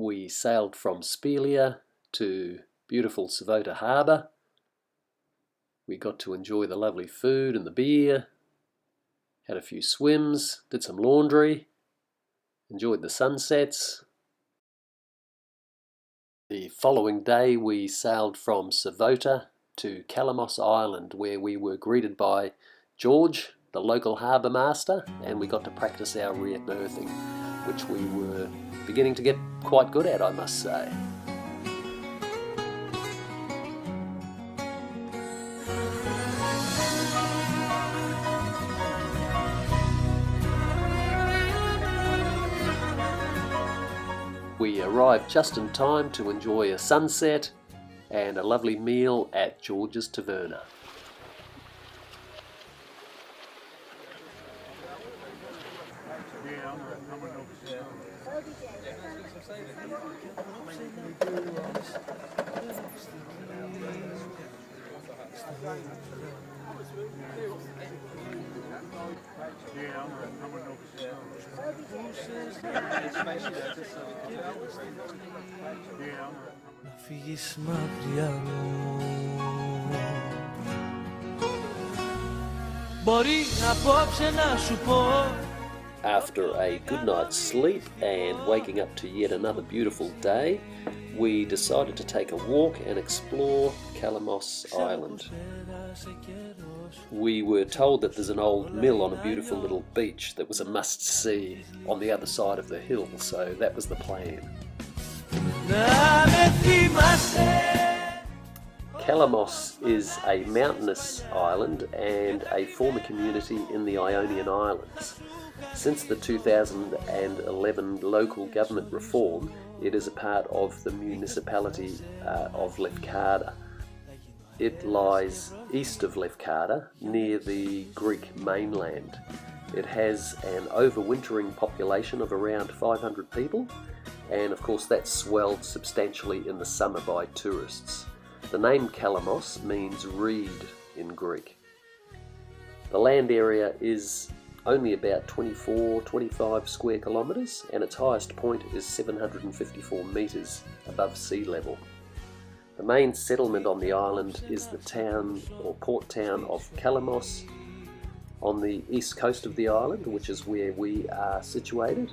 we sailed from Spelia to beautiful Savota Harbour. We got to enjoy the lovely food and the beer, had a few swims, did some laundry, enjoyed the sunsets. The following day we sailed from Savota to Calamos Island, where we were greeted by George, the local harbour master, and we got to practice our rear berthing, which we were beginning to get quite good at, I must say. We arrived just in time to enjoy a sunset and a lovely meal at George's Taverna. After a good night's sleep and waking up to yet another beautiful day, we decided to take a walk and explore Calamos Island. We were told that there's an old mill on a beautiful little beach that was a must-see on the other side of the hill, so that was the plan. Kelamos is a mountainous island and a former community in the Ionian Islands. Since the 2011 local government reform, it is a part of the municipality of Lefkas. It lies east of Lefkas, near the Greek mainland. It has an overwintering population of around 500 people, and of course that's swelled substantially in the summer by tourists. The name Calamos means reed in Greek. The land area is only about 24-25 square kilometres, and its highest point is 754 metres above sea level. The main settlement on the island is the town or port town of Calamos on the east coast of the island, which is where we are situated.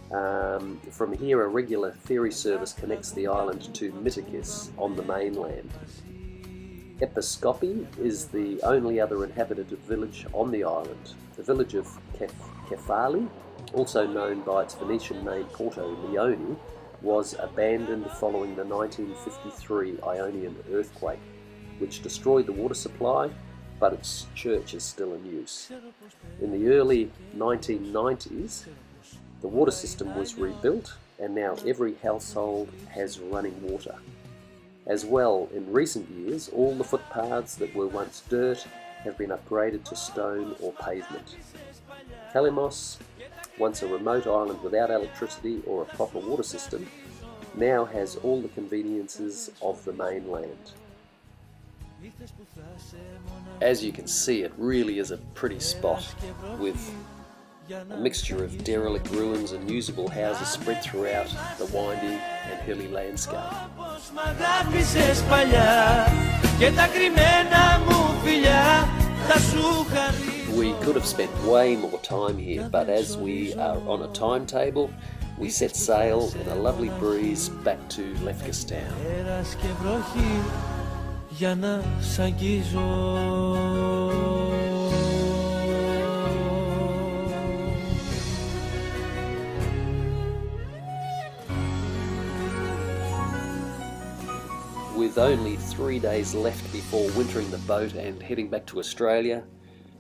From here, a regular ferry service connects the island to Mytikis on the mainland. Episkopi is the only other inhabited village on the island. The village of Kefali, also known by its Venetian name Porto Leone, was abandoned following the 1953 Ionian earthquake, which destroyed the water supply, but its church is still in use. In the early 1990s, the water system was rebuilt, and now every household has running water. As well, in recent years, all the footpaths that were once dirt have been upgraded to stone or pavement. Calamos, once a remote island without electricity or a proper water system, now has all the conveniences of the mainland. As you can see, it really is a pretty spot, with a mixture of derelict ruins and usable houses spread throughout the windy and hilly landscape. We could have spent way more time here, but as we are on a timetable, we set sail in a lovely breeze back to Lefkas Town. With only 3 days left before wintering the boat and heading back to Australia,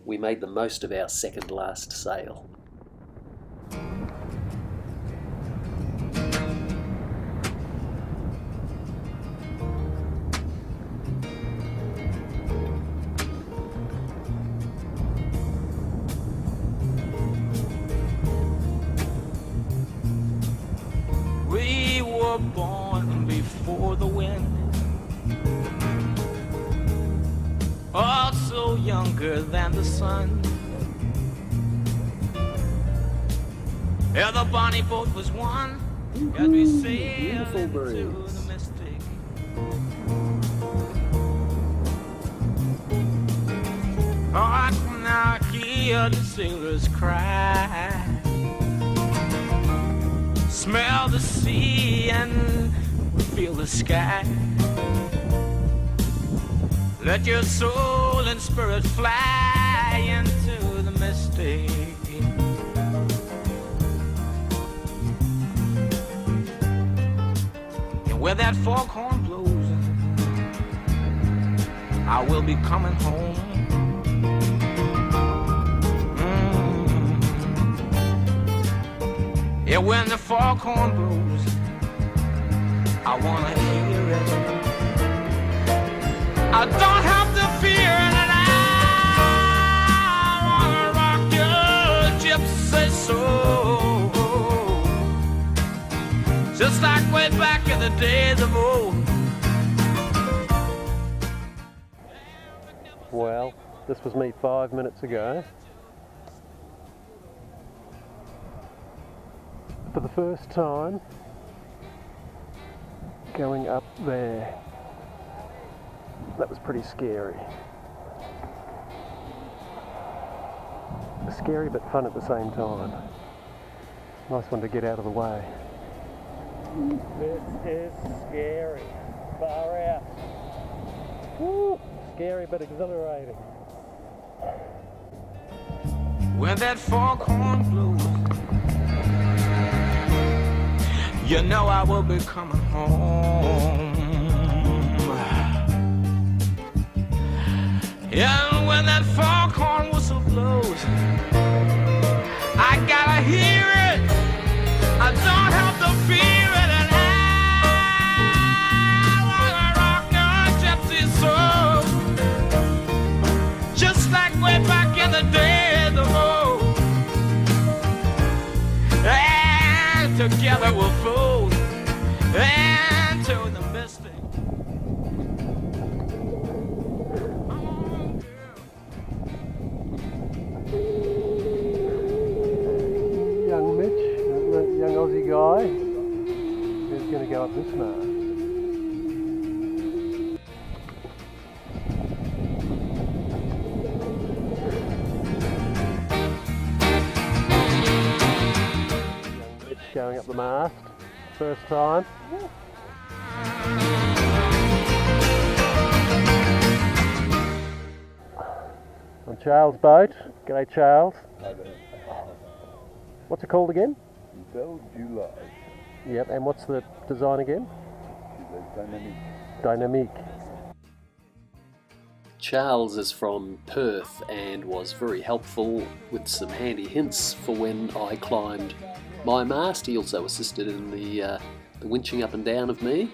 we made the most of our second last sail. We were born before the wind, also younger than the sun. Yeah, the bonnie boat was one as we sail Beautiful into breeze. the mystic. Oh, I can now hear the sailors cry, smell the sea and feel the sky. Let your soul and spirit fly into the mystic. And where that foghorn blows, I will be coming home. Yeah, when the foghorn blows, I wanna hear it. I don't have to fear it, and I wanna rock your gypsy soul, just like way back in the days of old. Well, this was me 5 minutes ago. For the first time, going up there. That was pretty scary. Scary but fun at the same time. Nice one to get out of the way. This is scary. Far out. Woo! Scary but exhilarating. When that foghorn blows, you know I will be coming home. And when that foghorn whistle blows, I gotta hear it. I don't have to fear it, and I wanna rock your gypsy soul, just like way back in the days of old. And together we'll float into the mystic. Young Mitch, the young Aussie guy, is going to go up this mast. Young Mitch going up the mast, first time. On Charles' boat. G'day Charles. What's it called again? Belle July. Yep, and what's the design again? Dynamique. Charles is from Perth and was very helpful with some handy hints for when I climbed my mast. He also assisted in the winching up and down of me,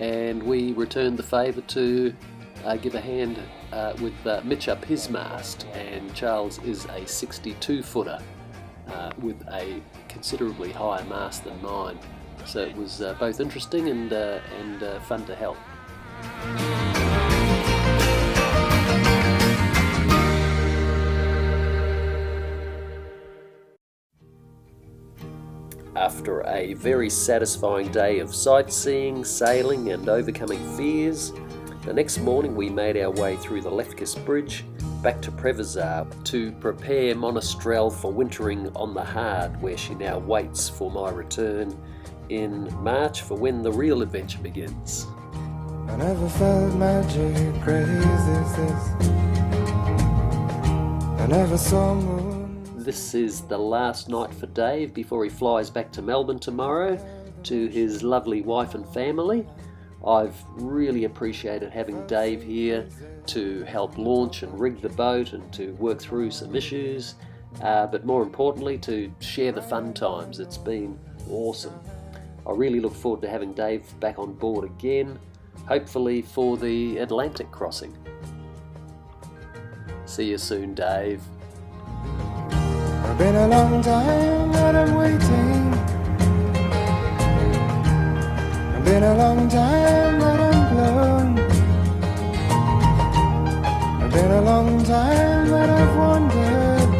and we returned the favour to give a hand with Mitch up his mast. And Charles is a 62-footer. With a considerably higher mast than mine, so it was both interesting and fun to help. After a very satisfying day of sightseeing, sailing and overcoming fears, the next morning we made our way through the Lefkas Bridge back to Preveza to prepare Monastrell for wintering on the Hard, where she now waits for my return in March for when the real adventure begins. I never felt magic crazy as this. I never saw moon. This is the last night for Dave before he flies back to Melbourne tomorrow to his lovely wife and family. I've really appreciated having Dave here to help launch and rig the boat and to work through some issues, but more importantly to share the fun times. It's been awesome. I really look forward to having Dave back on board again, hopefully for the Atlantic crossing. See you soon, Dave. It's been a long time that I'm waiting. It's been a long time that I'm blown. It's been a long time that I've wandered,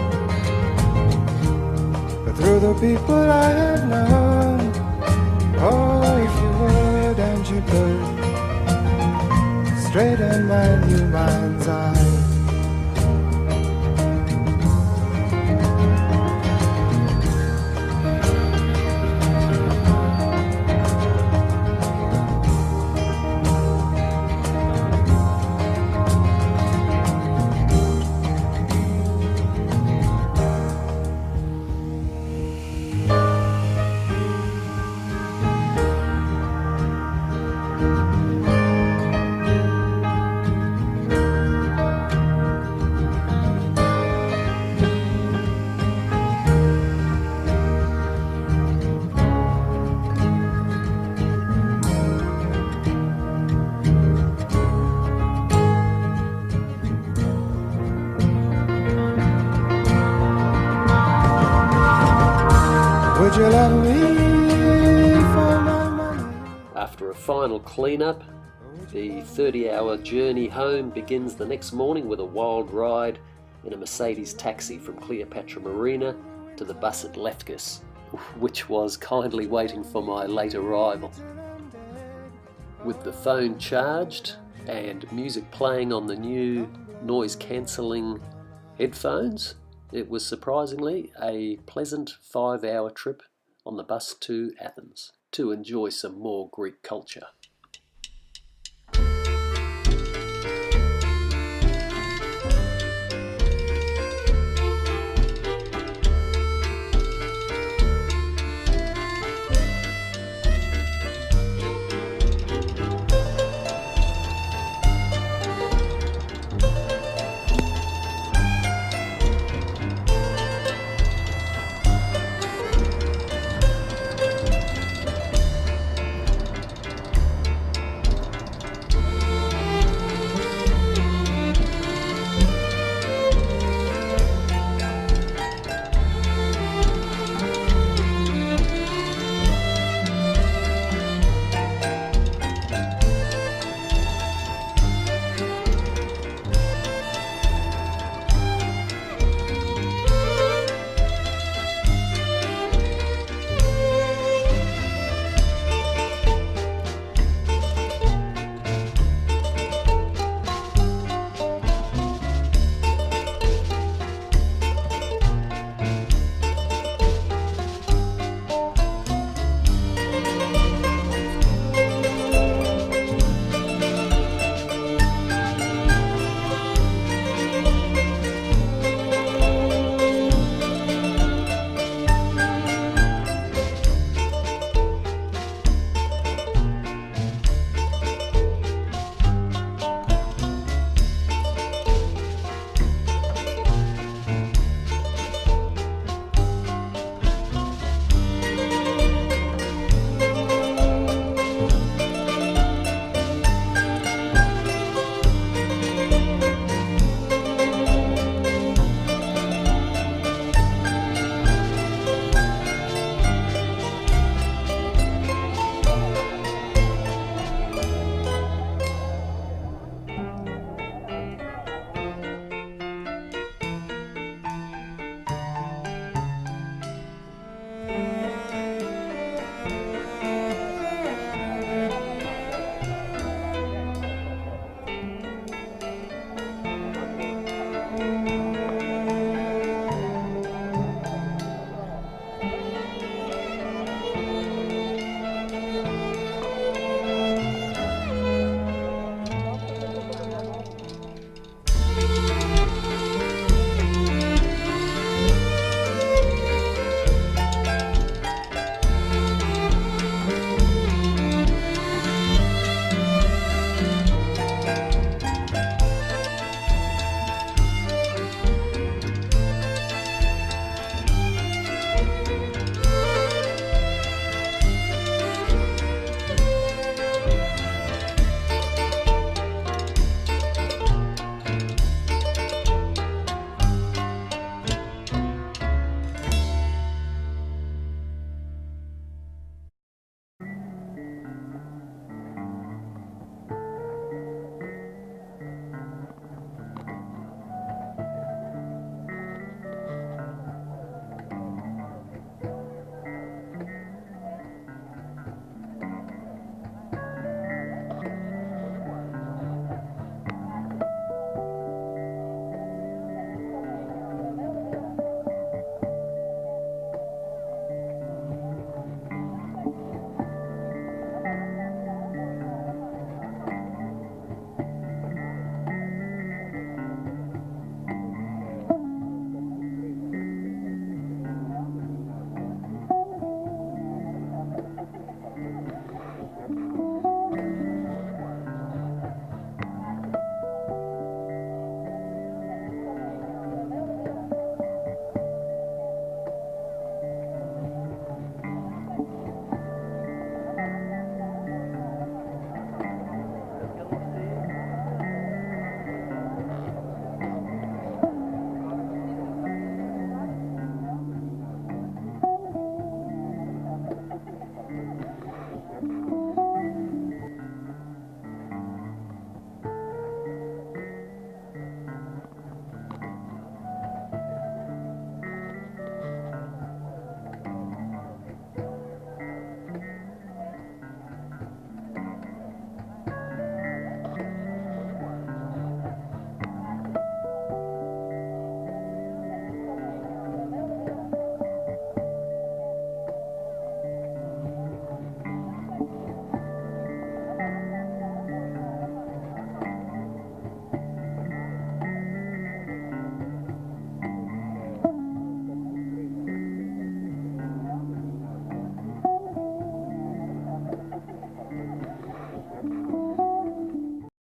but through the people I have known, straighten my new mind's eye. Would you love me for my money? After a final clean-up, the 30-hour journey home begins the next morning with a wild ride in a Mercedes taxi from Cleopatra Marina to the bus at Lefkas, which was kindly waiting for my late arrival. With the phone charged and music playing on the new noise-cancelling headphones, it was surprisingly a pleasant 5-hour trip on the bus to Athens to enjoy some more Greek culture.